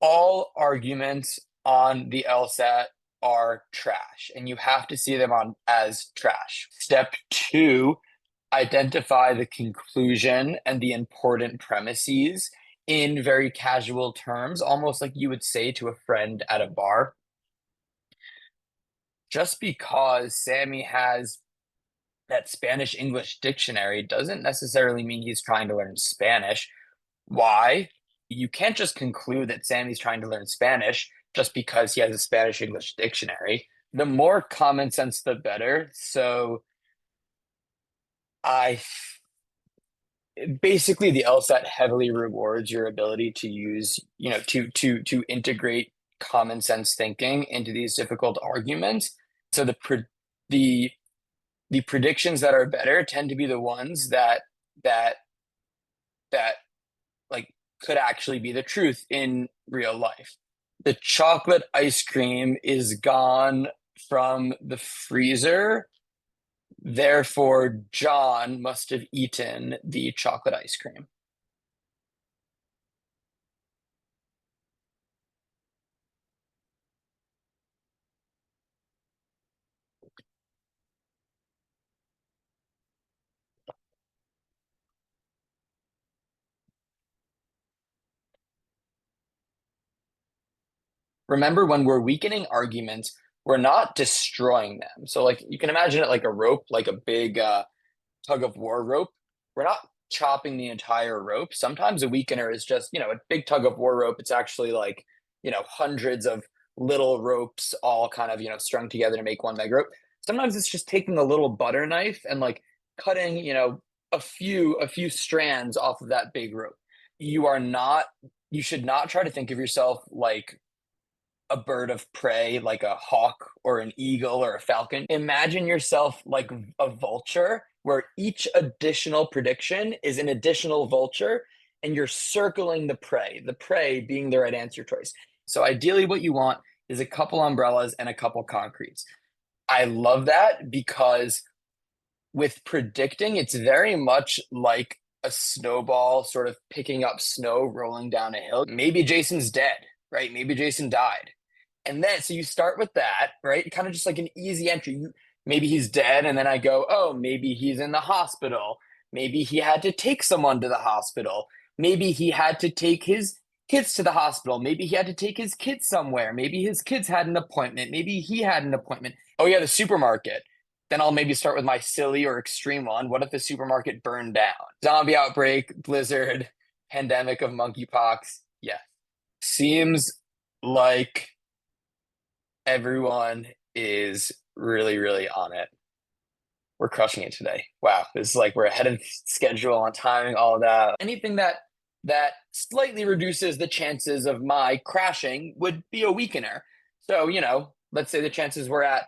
All arguments on the LSAT are trash, and you have to see them on as trash. Step two, identify the conclusion and the important premises in very casual terms, almost like you would say to a friend at a bar. Just because Sammy has that Spanish English dictionary doesn't necessarily mean he's trying to learn Spanish. Why? You can't just conclude that Sammy's trying to learn Spanish just because he has a Spanish English dictionary. The more common sense, the better. So I basically the LSAT heavily rewards your ability to use, to integrate common sense thinking into these difficult arguments. So the the predictions that are better tend to be the ones that that like could actually be the truth in real life. The chocolate ice cream is gone from the freezer, therefore John must have eaten the chocolate ice cream. Remember, when we're weakening arguments, we're not destroying them. So like you can imagine it like a rope, like a big tug of war rope. We're not chopping the entire rope. Sometimes a weakener is just, a big tug of war rope. It's actually like, hundreds of little ropes all kind of, strung together to make one mega rope. Sometimes it's just taking a little butter knife and like cutting, a few strands off of that big rope. You are not, you should not try to think of yourself like a bird of prey, like a hawk or an eagle or a falcon. Imagine yourself like a vulture, where each additional prediction is an additional vulture, and you're circling the prey being the right answer choice. So, ideally, what you want is a couple umbrellas and a couple concretes. I love that because with predicting, it's very much like a snowball sort of picking up snow rolling down a hill. Maybe Jason's dead, right? Maybe Jason died. And then, so you start with that, right? Kind of just like an easy entry. Maybe he's dead. And then I go, oh, maybe he's in the hospital. Maybe he had to take someone to the hospital. Maybe he had to take his kids to the hospital. Maybe he had to take his kids somewhere. Maybe his kids had an appointment. Maybe he had an appointment. Oh, yeah, the supermarket. Then I'll maybe start with my silly or extreme one. What if the supermarket burned down? Zombie outbreak, blizzard, pandemic of monkeypox. Yeah. Seems like everyone is really, really on it. We're crushing it today. Wow, this is like we're ahead of schedule on timing, all of that. Anything that slightly reduces the chances of my crashing would be a weakener. So, let's say the chances were at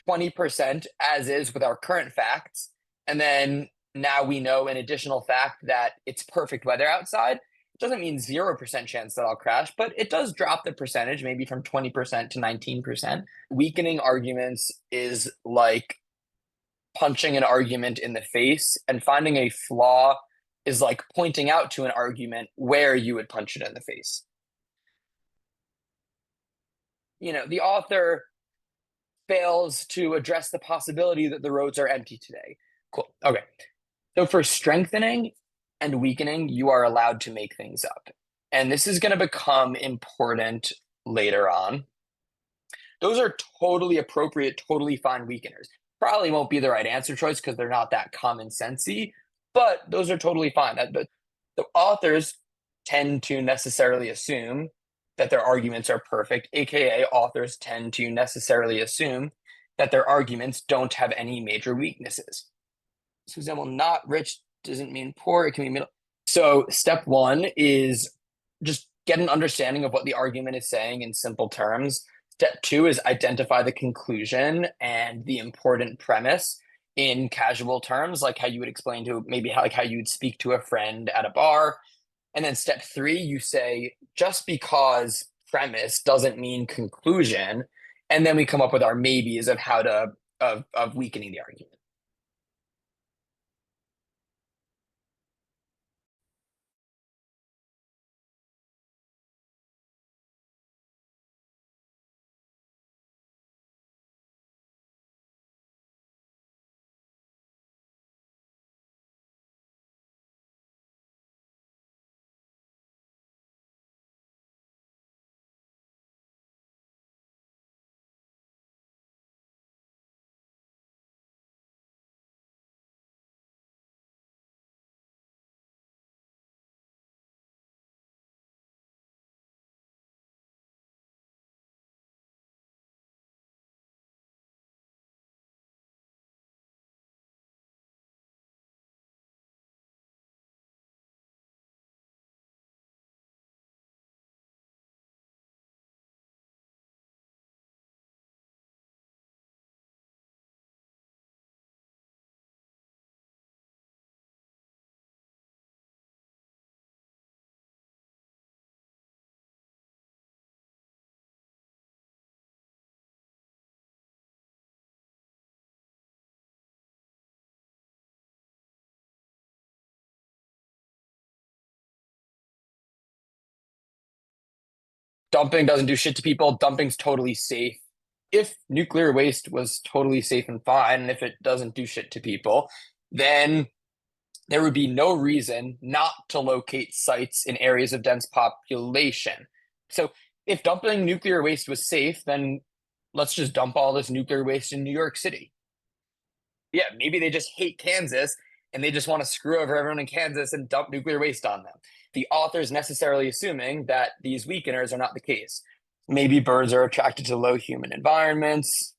20% as is with our current facts. And then now we know an additional fact that it's perfect weather outside. It doesn't mean 0% chance that I'll crash, but it does drop the percentage, maybe from 20% to 19%. Weakening arguments is like punching an argument in the face, and finding a flaw is like pointing out to an argument where you would punch it in the face. The author fails to address the possibility that the roads are empty today. Cool. Okay. So for strengthening and weakening, you are allowed to make things up. And this is going to become important later on. Those are totally appropriate, totally fine weakeners. Probably won't be the right answer choice because they're not that common sensey, but those are totally fine. The authors tend to necessarily assume that their arguments are perfect, aka authors tend to necessarily assume that their arguments don't have any major weaknesses. So, example, not rich doesn't mean poor, it can be middle. So, step one is just get an understanding of what the argument is saying in simple terms. Step two is identify the conclusion and the important premise in casual terms, like how you would explain to maybe how you would speak to a friend at a bar. And then step three, you say, just because premise doesn't mean conclusion. And then we come up with our maybes of how to, of weakening the argument. dumping doesn't do shit to people. Dumping's totally safe. If nuclear waste was totally safe and fine, and if it doesn't do shit to people, then there would be no reason not to locate sites in areas of dense population. So if dumping nuclear waste was safe, then let's just dump all this nuclear waste in New York City. Yeah, maybe they just hate Kansas and they just want to screw over everyone in Kansas and dump nuclear waste on them. The author is necessarily assuming that these weakeners are not the case. Maybe birds are attracted to low human environments.